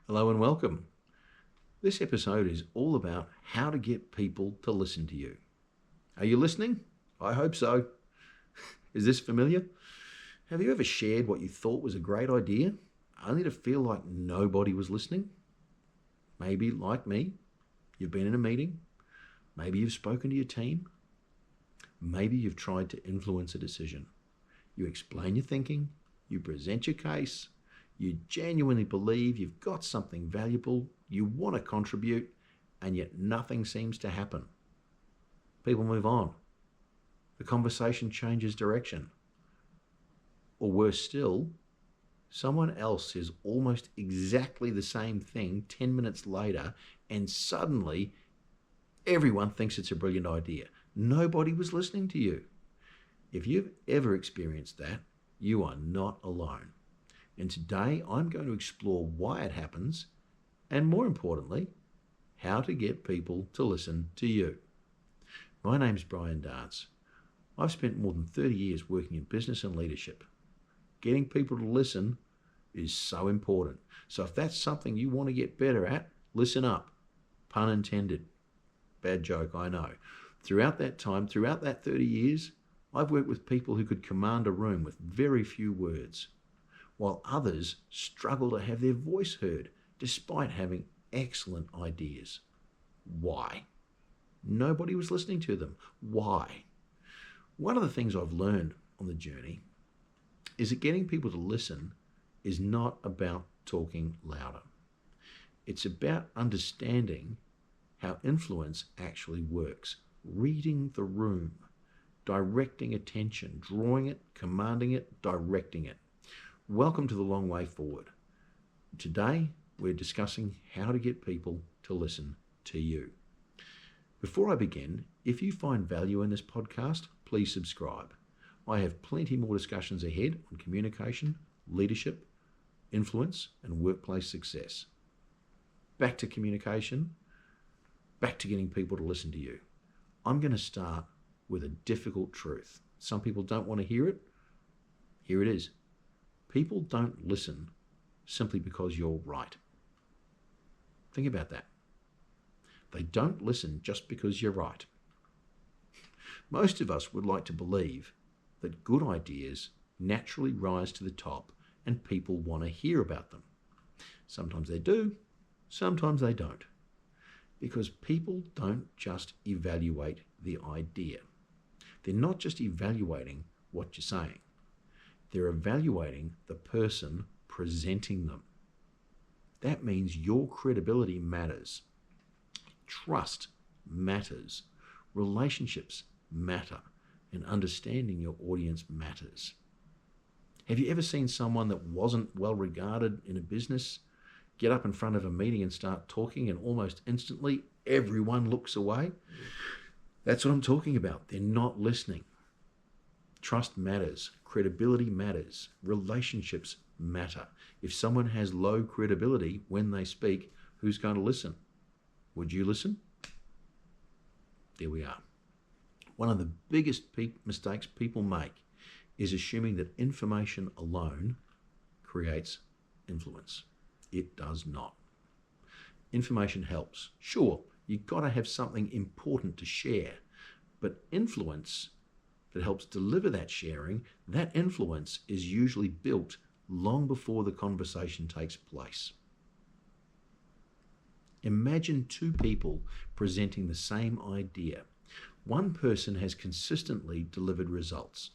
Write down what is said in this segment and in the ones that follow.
Hello and welcome. This episode is all about how to get people to listen to you. Are you listening? I hope so. Is this familiar? Have you ever shared what you thought was a great idea, only to feel like nobody was listening? Maybe, like me, you've been in a meeting. Maybe you've spoken to your team. Maybe you've tried to influence a decision. You explain your thinking, you present your case, you genuinely believe you've got something valuable, you want to contribute, and yet nothing seems to happen. People move on. The conversation changes direction. Or worse still, someone else says almost exactly the same thing 10 minutes later, and suddenly everyone thinks it's a brilliant idea. Nobody was listening to you. If you've ever experienced that, you are not alone. And today I'm going to explore why it happens and, more importantly, how to get people to listen to you. My name's Brian Dance. I've spent more than 30 years working in business and leadership. Getting people to listen is so important. So if that's something you want to get better at, listen up. Pun intended. Bad joke, I know. Throughout that time, throughout that 30 years, I've worked with people who could command a room with very few words, while others struggle to have their voice heard despite having excellent ideas. Why? Nobody was listening to them. Why? One of the things I've learned on the journey is that getting people to listen is not about talking louder. It's about understanding how influence actually works, reading the room, directing attention, drawing it, commanding it, directing it. Welcome to the long way forward. Today, we're discussing how to get people to listen to you. Before I begin, if you find value in this podcast, please subscribe. I have plenty more discussions ahead on communication, leadership, influence, and workplace success. Back to communication, back to getting people to listen to you. I'm going to start with a difficult truth. Some people don't want to hear it. Here it is. People don't listen simply because you're right. Think about that. They don't listen just because you're right. Most of us would like to believe that good ideas naturally rise to the top and people want to hear about them. Sometimes they do, sometimes they don't. Because people don't just evaluate the idea. They're not just evaluating what you're saying. They're evaluating the person presenting them. That means your credibility matters. Trust matters. Relationships matter. And understanding your audience matters. Have you ever seen someone that wasn't well regarded in a business get up in front of a meeting and start talking, and almost instantly everyone looks away? That's what I'm talking about. They're not listening. Trust matters. Credibility matters. Relationships matter. If someone has low credibility when they speak, who's going to listen? Would you listen? There we are. One of the biggest mistakes people make is assuming that information alone creates influence. It does not. Information helps. Sure, you've got to have something important to share, but influence that helps deliver that sharing, that influence is usually built long before the conversation takes place. Imagine two people presenting the same idea. One person has consistently delivered results.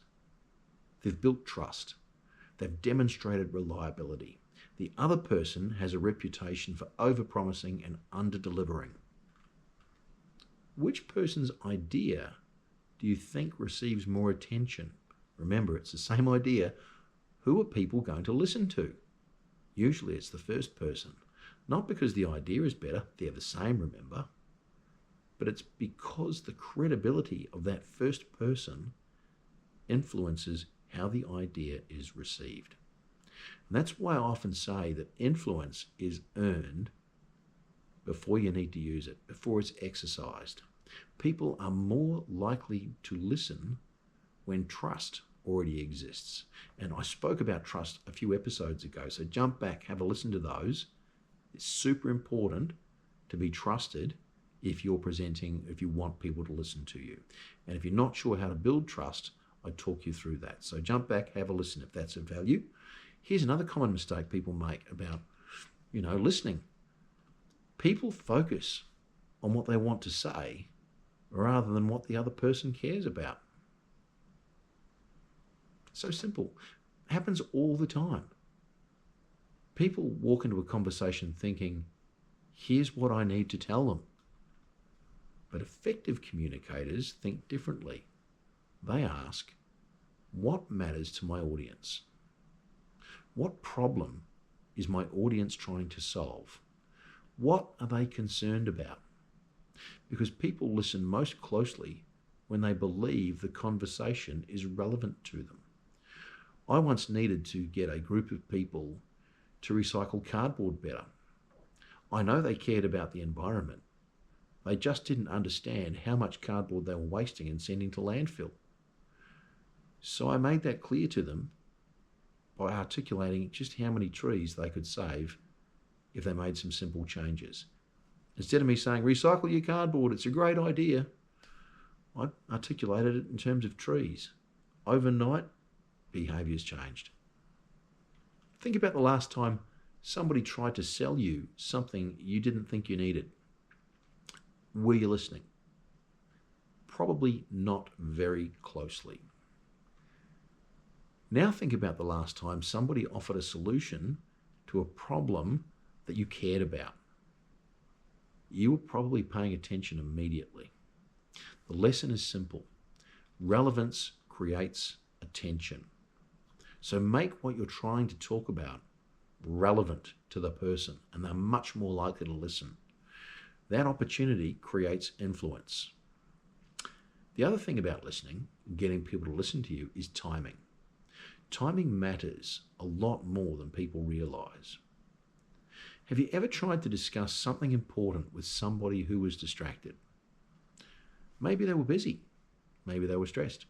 They've built trust. They've demonstrated reliability. The other person has a reputation for overpromising and under-delivering. Which person's idea do you think receives more attention? Remember, it's the same idea. Who are people going to listen to? Usually it's the first person. Not because the idea is better, they're the same, remember, but it's because the credibility of that first person influences how the idea is received. And that's why I often say that influence is earned before you need to use it, before it's exercised. People are more likely to listen when trust already exists. And I spoke about trust a few episodes ago, so jump back, have a listen to those, It's super important to be trusted if you're presenting, if you want people to listen to you. And if you're not sure how to build trust, I talk you through that. So jump back, have a listen if that's of value. Here's another common mistake people make about, listening. People focus on what they want to say rather than what the other person cares about. So simple. It happens all the time. People walk into a conversation thinking, here's what I need to tell them. But effective communicators think differently. They ask, what matters to my audience? What problem is my audience trying to solve? What are they concerned about? Because people listen most closely when they believe the conversation is relevant to them. I once needed to get a group of people to recycle cardboard better. I know they cared about the environment. They just didn't understand how much cardboard they were wasting and sending to landfill. So I made that clear to them by articulating just how many trees they could save if they made some simple changes. Instead of me saying, recycle your cardboard, it's a great idea, I articulated it in terms of trees. Overnight, behaviours changed. Think about the last time somebody tried to sell you something you didn't think you needed. Were you listening? Probably not very closely. Now think about the last time somebody offered a solution to a problem that you cared about. You were probably paying attention immediately. The lesson is simple. Relevance creates attention. So make what you're trying to talk about relevant to the person, and they're much more likely to listen. That opportunity creates influence. The other thing about listening, getting people to listen to you, is timing. Timing matters a lot more than people realise. Have you ever tried to discuss something important with somebody who was distracted? Maybe they were busy. Maybe they were stressed.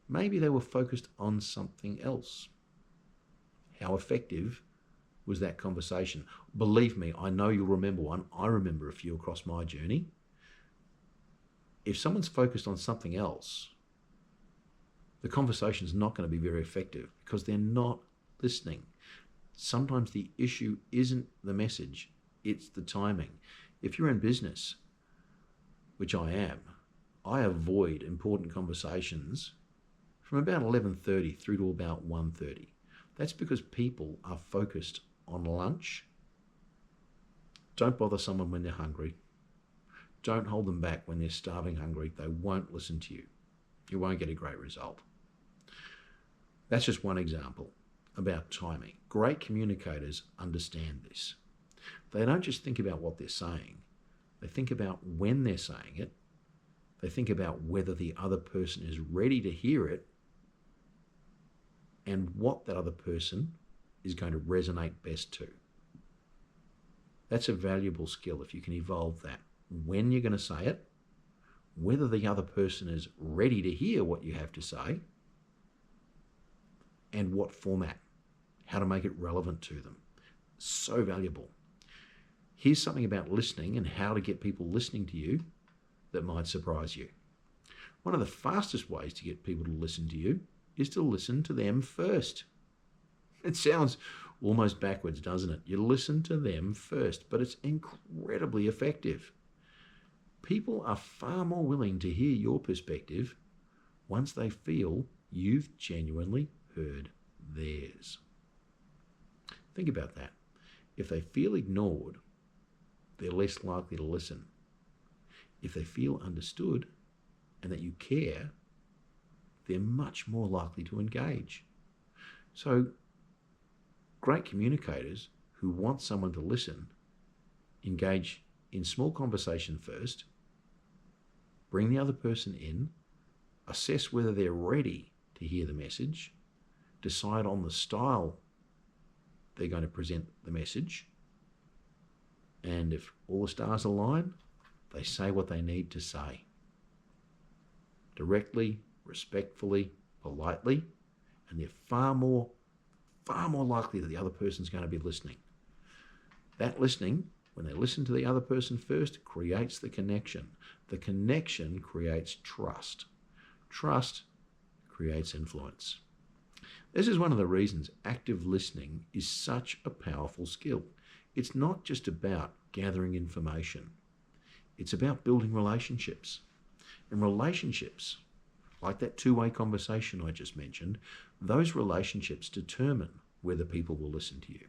Maybe they were focused on something else. How effective was that conversation? Believe me, I know you'll remember one. I remember a few across my journey. If someone's focused on something else, the conversation's not going to be very effective because they're not listening. Sometimes the issue isn't the message, it's the timing. If you're in business, which I am, I avoid important conversations from about 11:30 through to about 1:30. That's because people are focused on lunch. Don't bother someone when they're hungry. Don't hold them back when they're starving hungry. They won't listen to you. You won't get a great result. That's just one example about timing. Great communicators understand this. They don't just think about what they're saying. They think about when they're saying it. They think about whether the other person is ready to hear it and what that other person is going to resonate best to. That's a valuable skill if you can evolve that. When you're going to say it, whether the other person is ready to hear what you have to say, and what format, how to make it relevant to them. So valuable. Here's something about listening and how to get people listening to you that might surprise you. One of the fastest ways to get people to listen to you is to listen to them first. It sounds almost backwards, doesn't it? You listen to them first, but it's incredibly effective. People are far more willing to hear your perspective once they feel you've genuinely heard theirs. Think about that. If they feel ignored, they're less likely to listen. If they feel understood and that you care, they're much more likely to engage. So, great communicators who want someone to listen engage in small conversation first, bring the other person in, assess whether they're ready to hear the message, decide on the style they're going to present the message, and if all the stars align, they say what they need to say. Directly, respectfully, politely, and they're far more likely that the other person's going to be listening. That listening, when they listen to the other person first, creates the connection. The connection creates trust. Trust creates influence. This is one of the reasons active listening is such a powerful skill. It's not just about gathering information. It's about building relationships. And relationships, like that two-way conversation I just mentioned, those relationships determine whether people will listen to you.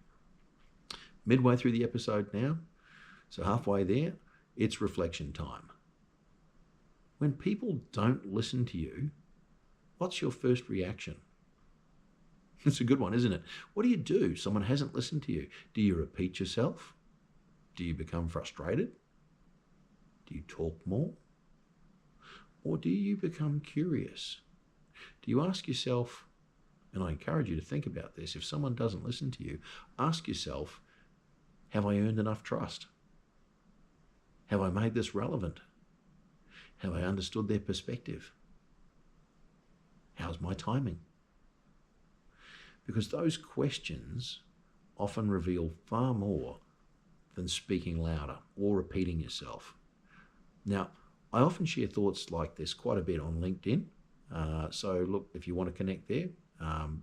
Midway through the episode now, so halfway there, it's reflection time. When people don't listen to you, what's your first reaction? It's a good one, isn't it? What do? Someone hasn't listened to you. Do you repeat yourself? Do you become frustrated? Do you talk more? Or do you become curious? Do you ask yourself, and I encourage you to think about this, if someone doesn't listen to you, ask yourself, have I earned enough trust? Have I made this relevant? Have I understood their perspective? How's my timing? Because those questions often reveal far more than speaking louder or repeating yourself. Now, I often share thoughts like this quite a bit on LinkedIn. So look, if you want to connect there,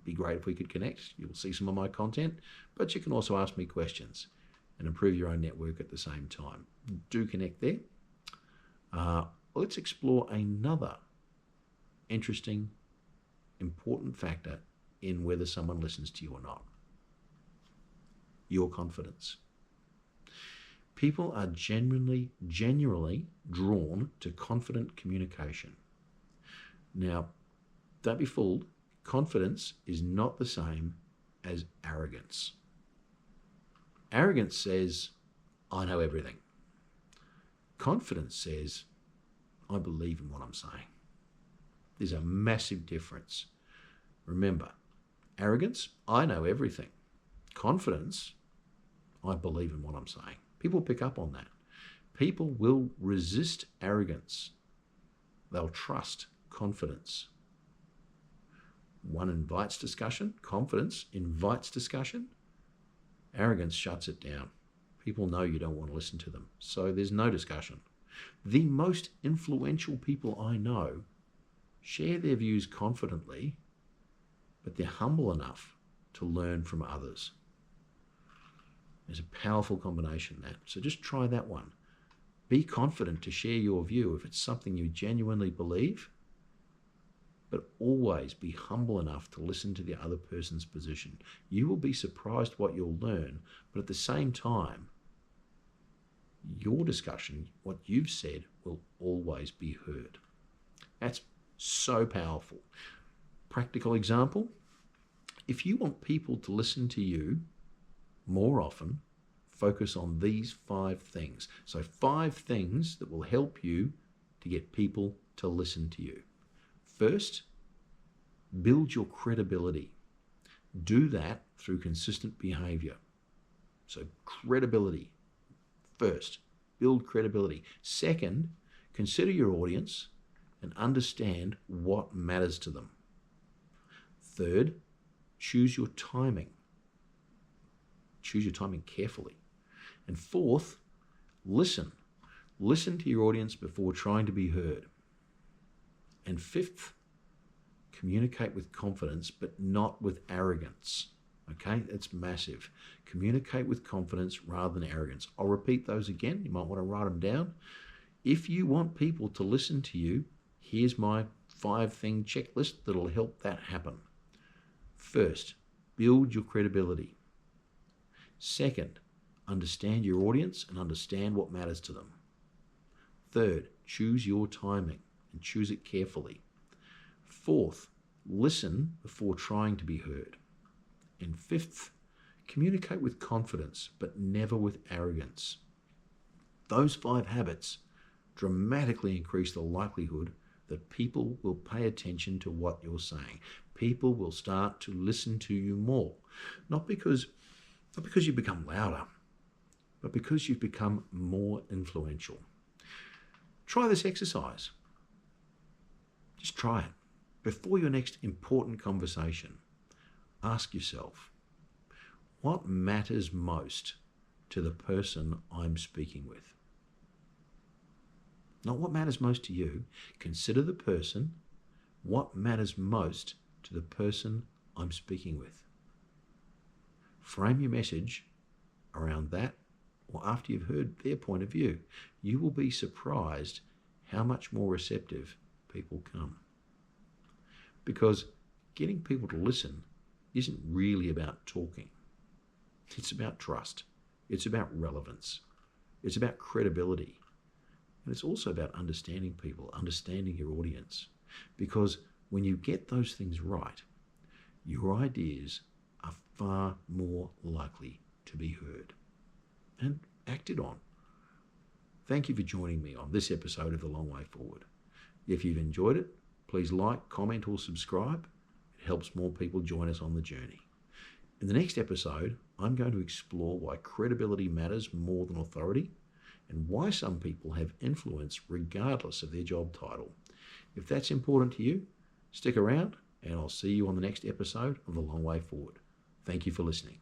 be great if we could connect. You'll see some of my content, but you can also ask me questions and improve your own network at the same time. Do connect there. Let's explore another interesting, important factor in whether someone listens to you or not. Your confidence. People are genuinely drawn to confident communication. Now, don't be fooled. Confidence is not the same as arrogance. Arrogance says, I know everything. Confidence says, I believe in what I'm saying. There's a massive difference. Remember, arrogance, I know everything. Confidence, I believe in what I'm saying. People pick up on that. People will resist arrogance. They'll trust confidence. One invites discussion. Confidence invites discussion. Arrogance shuts it down. People know you don't want to listen to them, so there's no discussion. The most influential people I know share their views confidently, but they're humble enough to learn from others. There's a powerful combination that. So just try that one. Be confident to share your view if it's something you genuinely believe, but always be humble enough to listen to the other person's position. You will be surprised what you'll learn, but at the same time, your discussion, what you've said, will always be heard. That's so powerful. Practical example, if you want people to listen to you more often, focus on these 5 things. So 5 things that will help you to get people to listen to you. First, build your credibility. Do that through consistent behavior. So credibility. First, build credibility. Second, consider your audience and understand what matters to them. Third, choose your timing. Choose your timing carefully. And fourth, listen. Listen to your audience before trying to be heard. And fifth, communicate with confidence, but not with arrogance. Okay, that's massive. Communicate with confidence rather than arrogance. I'll repeat those again. You might want to write them down. If you want people to listen to you, here's my 5-thing checklist that'll help that happen. First, build your credibility. Second, understand your audience and understand what matters to them. Third, choose your timing and choose it carefully. Fourth, listen before trying to be heard. And fifth, communicate with confidence, but never with arrogance. Those 5 habits dramatically increase the likelihood that people will pay attention to what you're saying. People will start to listen to you more. Not because you become louder, but because you've become more influential. Try this exercise. Just try it. Before your next important conversation, ask yourself, what matters most to the person I'm speaking with. Not what matters most to you. Consider the person. What matters most to the person I'm speaking with. Frame your message around that, or after you've heard their point of view. You will be surprised how much more receptive people come. Because getting people to listen isn't really about talking. It's about trust. It's about relevance. It's about credibility. And it's also about understanding people, understanding your audience. Because when you get those things right, your ideas are far more likely to be heard and acted on. Thank you for joining me on this episode of The Long Way Forward. If you've enjoyed it, please like, comment or subscribe. It helps more people join us on the journey. In the next episode, I'm going to explore why credibility matters more than authority and why some people have influence regardless of their job title. If that's important to you, stick around and I'll see you on the next episode of The Long Way Forward. Thank you for listening.